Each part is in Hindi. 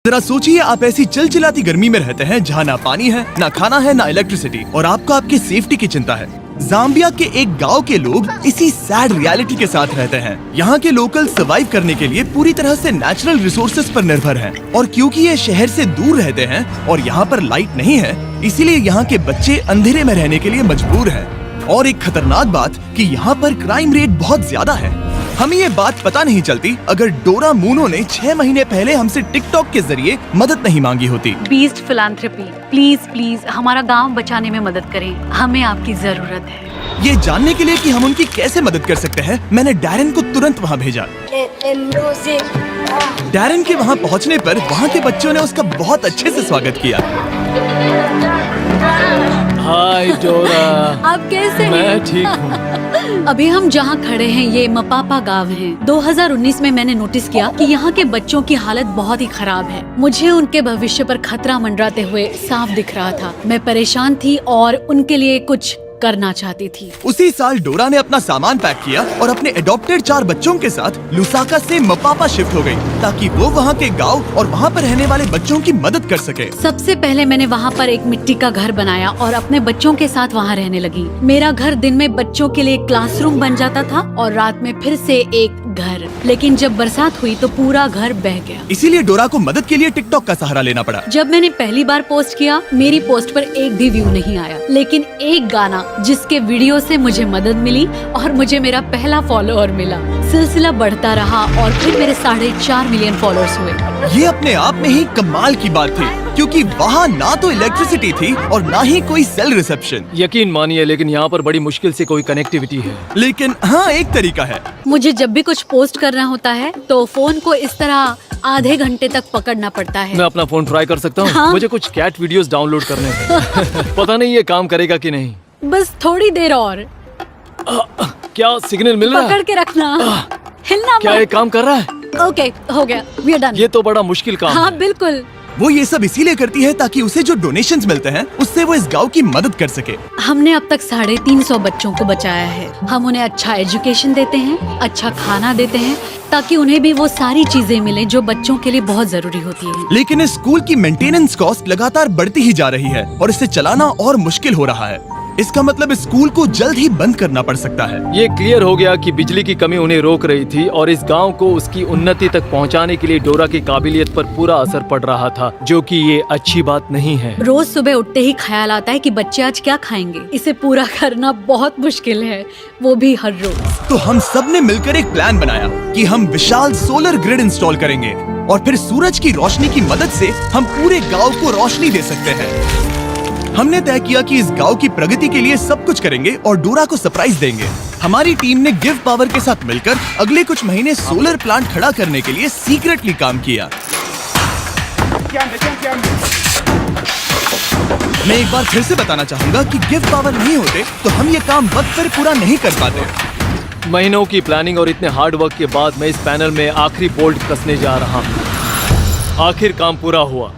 जरा सोचिए, आप ऐसी चिलचिलाती गर्मी में रहते हैं जहाँ ना पानी है, ना खाना है, ना इलेक्ट्रिसिटी, और आपको आपकी सेफ्टी की चिंता है। जाम्बिया के एक गांव के लोग इसी सैड रियलिटी के साथ रहते हैं। यहाँ के लोकल सर्वाइव करने के लिए पूरी तरह से नेचुरल रिसोर्सेज पर निर्भर हैं, और क्योंकि ये शहर से दूर रहते हैं और यहाँ पर लाइट नहीं है, इसीलिए यहाँ के बच्चे अंधेरे में रहने के लिए मजबूर हैं। और एक खतरनाक बात कि यहाँ पर क्राइम रेट बहुत ज्यादा है। हमें ये बात पता नहीं चलती अगर डोरा मूनो ने 6 महीने पहले हमसे टिकटॉक के जरिए मदद नहीं मांगी होती। बीस्ट फिलैंथ्रोपी, प्लीज प्लीज हमारा गांव बचाने में मदद करें, हमें आपकी जरूरत है। ये जानने के लिए कि हम उनकी कैसे मदद कर सकते हैं, मैंने डैरन को तुरंत वहाँ भेजा। डैरन के वहाँ पहुँचने पर वहाँ के बच्चों ने उसका बहुत अच्छे से स्वागत किया। हाय डोरा। आप कैसे हैं? मैं ठीक हूँ। अभी हम जहाँ खड़े हैं ये मपापा गांव है। 2019 में मैंने नोटिस किया कि यहाँ के बच्चों की हालत बहुत ही खराब है। मुझे उनके भविष्य पर खतरा मंडराते हुए साफ दिख रहा था। मैं परेशान थी और उनके लिए कुछ करना चाहती थी। उसी साल डोरा ने अपना सामान पैक किया और अपने एडॉप्टेड 4 बच्चों के साथ लुसाका से मपापा शिफ्ट हो गई, ताकि वो वहाँ के गांव और वहाँ पर रहने वाले बच्चों की मदद कर सके। सबसे पहले मैंने वहाँ पर एक मिट्टी का घर बनाया और अपने बच्चों के साथ वहाँ रहने लगी। मेरा घर दिन में बच्चों के लिए क्लासरूम बन जाता था और रात में फिर से एक घर। लेकिन जब बरसात हुई तो पूरा घर बह गया। इसीलिए डोरा को मदद के लिए टिकटॉक का सहारा लेना पड़ा। जब मैंने पहली बार पोस्ट किया, मेरी पोस्ट पर एक भी व्यू नहीं आया, लेकिन एक गाना जिसके वीडियो से मुझे मदद मिली और मुझे मेरा पहला फॉलोअर मिला। सिलसिला बढ़ता रहा और फिर मेरे 4.5 मिलियन फॉलोअर्स हुए। ये अपने आप में ही कमाल की बात थी, क्योंकि वहाँ ना तो इलेक्ट्रिसिटी थी और ना ही कोई सेल रिसेप्शन। यकीन मानिए, लेकिन यहाँ पर बड़ी मुश्किल से कोई कनेक्टिविटी है। लेकिन हाँ, एक तरीका है। मुझे जब भी कुछ पोस्ट करना होता है तो फोन को इस तरह आधे घंटे तक पकड़ना पड़ता है। मैं अपना फोन ट्राई कर सकता हूँ? हाँ? मुझे कुछ कैट वीडियोस डाउनलोड करने हैं। पता नहीं ये काम करेगा कि नहीं। बस थोड़ी देर और। क्या सिग्नल मिल रहा है? पकड़ के रखना, हिलना क्या ये काम कर रहा है? ओके, हो गया, वी आर डन। ये तो बड़ा मुश्किल काम हाँ है। बिल्कुल। वो ये सब इसीलिए करती है ताकि उसे जो डोनेशंस मिलते हैं उससे वो इस गांव की मदद कर सके। हमने अब तक 350 बच्चों को बचाया है। हम उन्हें अच्छा एजुकेशन देते हैं, अच्छा खाना देते हैं, ताकि उन्हें भी वो सारी चीजें मिले जो बच्चों के लिए बहुत जरूरी होती है। लेकिन इस स्कूल की मेंटेनेंस कॉस्ट लगातार बढ़ती ही जा रही है और इसे चलाना और मुश्किल हो रहा है। इसका मतलब इस स्कूल को जल्द ही बंद करना पड़ सकता है। ये क्लियर हो गया कि बिजली की कमी उन्हें रोक रही थी और इस गांव को उसकी उन्नति तक पहुंचाने के लिए डोरा की काबिलियत पर पूरा असर पड़ रहा था, जो कि ये अच्छी बात नहीं है। रोज सुबह उठते ही ख्याल आता है कि बच्चे आज क्या खाएंगे। इसे पूरा करना बहुत मुश्किल है, वो भी हर रोज। तो हम सब ने मिलकर एक प्लान बनाया कि हम विशाल सोलर ग्रिड इंस्टॉल करेंगे और फिर सूरज की रोशनी की मदद से हम पूरे गाँव को रोशनी दे सकते हैं। हमने तय किया कि इस गांव की प्रगति के लिए सब कुछ करेंगे और डोरा को सरप्राइज देंगे। हमारी टीम ने गिव पावर के साथ मिलकर अगले कुछ महीने सोलर प्लांट खड़ा करने के लिए सीक्रेटली काम किया। मैं एक बार फिर से बताना चाहूँगा कि गिव पावर नहीं होते तो हम ये काम वक्त पर पूरा नहीं कर पाते। महीनों की प्लानिंग और इतने हार्ड वर्क के बाद मैं इस पैनल में आखिरी बोल्ट कसने जा रहा हूँ। आखिर काम पूरा हुआ।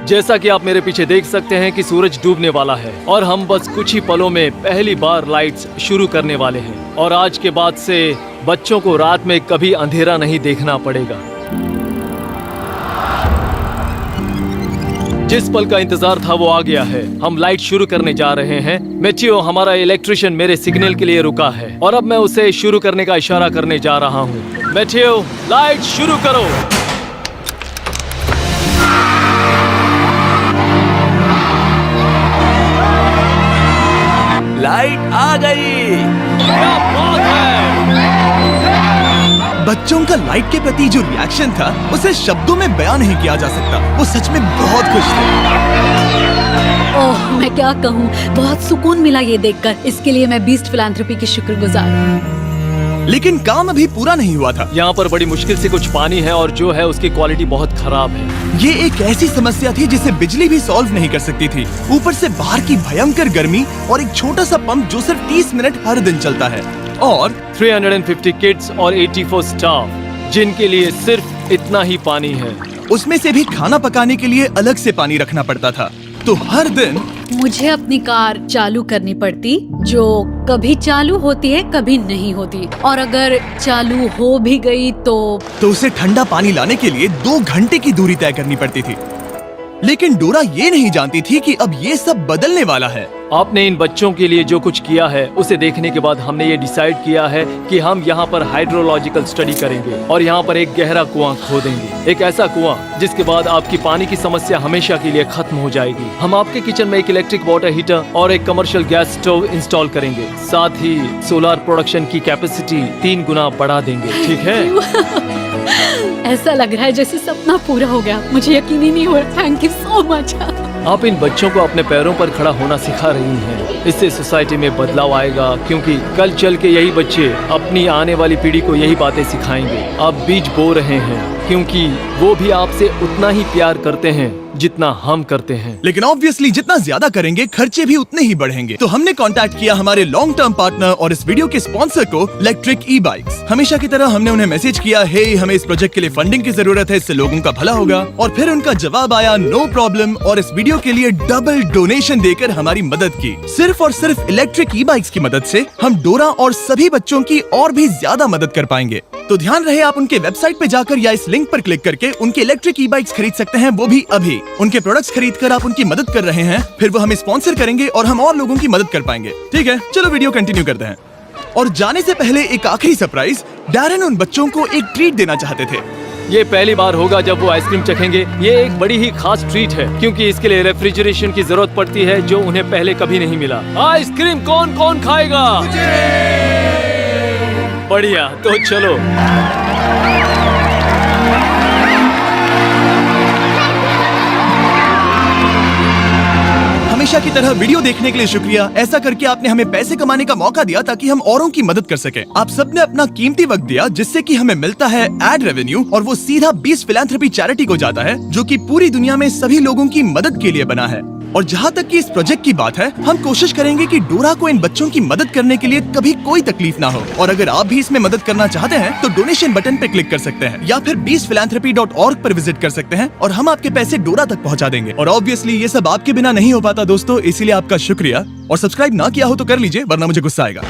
जैसा कि आप मेरे पीछे देख सकते हैं कि सूरज डूबने वाला है और हम बस कुछ ही पलों में पहली बार लाइट्स शुरू करने वाले हैं। और आज के बाद से बच्चों को रात में कभी अंधेरा नहीं देखना पड़ेगा। जिस पल का इंतजार था वो आ गया है। हम लाइट शुरू करने जा रहे हैं। मैथियो, हमारा इलेक्ट्रिशियन, मेरे सिग्नल के लिए रुका है और अब मैं उसे शुरू करने का इशारा करने जा रहा हूँ। मैथियो, लाइट शुरू करो। लाइट आ गई। क्या बात है! बच्चों का लाइट के प्रति जो रिएक्शन था उसे शब्दों में बयान नहीं किया जा सकता। वो सच में बहुत खुश थे। ओह, मैं क्या कहूँ, बहुत सुकून मिला ये देखकर। इसके लिए मैं बीस्ट फिलैंथ्रोपी की शुक्रगुजार हूँ। लेकिन काम अभी पूरा नहीं हुआ था। यहाँ पर बड़ी मुश्किल से कुछ पानी है और जो है उसकी क्वालिटी बहुत खराब है। ये एक ऐसी समस्या थी जिसे बिजली भी सॉल्व नहीं कर सकती थी। ऊपर से बाहर की भयंकर गर्मी और एक छोटा सा पंप जो सिर्फ 30 मिनट हर दिन चलता है और 350 किड्स और 84 स्टाफ, जिनके लिए सिर्फ इतना ही पानी है। उसमें से भी खाना पकाने के लिए अलग से पानी रखना पड़ता था। तो हर दिन मुझे अपनी कार चालू करनी पड़ती जो कभी चालू होती है कभी नहीं होती, और अगर चालू हो भी गई तो उसे ठंडा पानी लाने के लिए 2 घंटे की दूरी तय करनी पड़ती थी। लेकिन डोरा ये नहीं जानती थी कि अब ये सब बदलने वाला है। आपने इन बच्चों के लिए जो कुछ किया है उसे देखने के बाद हमने ये डिसाइड किया है कि हम यहाँ पर हाइड्रोलॉजिकल स्टडी करेंगे और यहाँ पर एक गहरा कुआं खोदेंगे, एक ऐसा कुआं जिसके बाद आपकी पानी की समस्या हमेशा के लिए खत्म हो जाएगी। हम आपके किचन में एक इलेक्ट्रिक वाटर हीटर और एक कमर्शियल गैस स्टोव इंस्टॉल करेंगे, साथ ही सोलर प्रोडक्शन की कैपेसिटी 3 गुना बढ़ा देंगे। ठीक है? ऐसा लग रहा है जैसे सपना पूरा हो गया। मुझे यकीन ही नहीं हो रहा। Thank you so much. आप इन बच्चों को अपने पैरों पर खड़ा होना सिखा रही हैं। इससे सोसाइटी में बदलाव आएगा, क्योंकि कल चल के यही बच्चे अपनी आने वाली पीढ़ी को यही बातें सिखाएंगे। आप बीज बो रहे हैं, क्योंकि वो भी आपसे उतना ही प्यार करते हैं जितना हम करते हैं। लेकिन ऑब्वियसली जितना ज्यादा करेंगे खर्चे भी उतने ही बढ़ेंगे। तो हमने कांटेक्ट किया हमारे लॉन्ग टर्म पार्टनर और इस वीडियो के स्पॉन्सर को, इलेक्ट्रिक ई बाइक्स। हमेशा की तरह हमने उन्हें मैसेज किया, हे हमें इस प्रोजेक्ट के लिए फंडिंग की जरूरत है, इससे लोगों का भला होगा। और फिर उनका जवाब आया, नो प्रॉब्लम, और इस वीडियो के लिए डबल डोनेशन देकर हमारी मदद की। सिर्फ और सिर्फ इलेक्ट्रिक ई बाइक्स की मदद से हम डोरा और सभी बच्चों की और भी ज्यादा मदद कर पाएंगे। तो ध्यान रहे, आप उनके वेबसाइट पे जाकर या इस लिंक पर क्लिक करके उनके इलेक्ट्रिक ई बाइक्स खरीद सकते हैं, वो भी अभी। उनके प्रोडक्ट्स खरीदकर आप उनकी मदद कर रहे हैं, फिर वो हमें स्पॉन्सर करेंगे और हम और लोगों की मदद कर पाएंगे। ठीक है, चलो वीडियो कंटिन्यू करते हैं। और जाने से पहले एक आखिरी सरप्राइज, डैरन उन बच्चों को एक ट्रीट देना चाहते थे। ये पहली बार होगा जब वो आइसक्रीम चखेंगे। ये एक बड़ी ही खास ट्रीट है, क्योंकि इसके लिए रेफ्रिजरेशन की जरूरत पड़ती है, जो उन्हें पहले कभी नहीं मिला। आइसक्रीम कौन कौन खाएगा? बढ़िया, तो चलो। हमेशा की तरह वीडियो देखने के लिए शुक्रिया। ऐसा करके आपने हमें पैसे कमाने का मौका दिया ताकि हम औरों की मदद कर सकें। आप सबने अपना कीमती वक्त दिया, जिससे कि हमें मिलता है एड रेवेन्यू, और वो सीधा 20 फिलैंथ्रोपी चैरिटी को जाता है, जो कि पूरी दुनिया में सभी लोगों की मदद के लिए बना है। और जहाँ तक कि इस प्रोजेक्ट की बात है, हम कोशिश करेंगे कि डोरा को इन बच्चों की मदद करने के लिए कभी कोई तकलीफ ना हो। और अगर आप भी इसमें मदद करना चाहते हैं तो डोनेशन बटन पे क्लिक कर सकते हैं, या फिर 20philanthropy.org पर विजिट कर सकते हैं, और हम आपके पैसे डोरा तक पहुँचा देंगे। और ऑब्वियसली ये सब आपके बिना नहीं हो पाता दोस्तों, इसीलिए आपका शुक्रिया। और सब्सक्राइब ना किया हो तो कर लीजिए, वरना मुझे गुस्सा आएगा।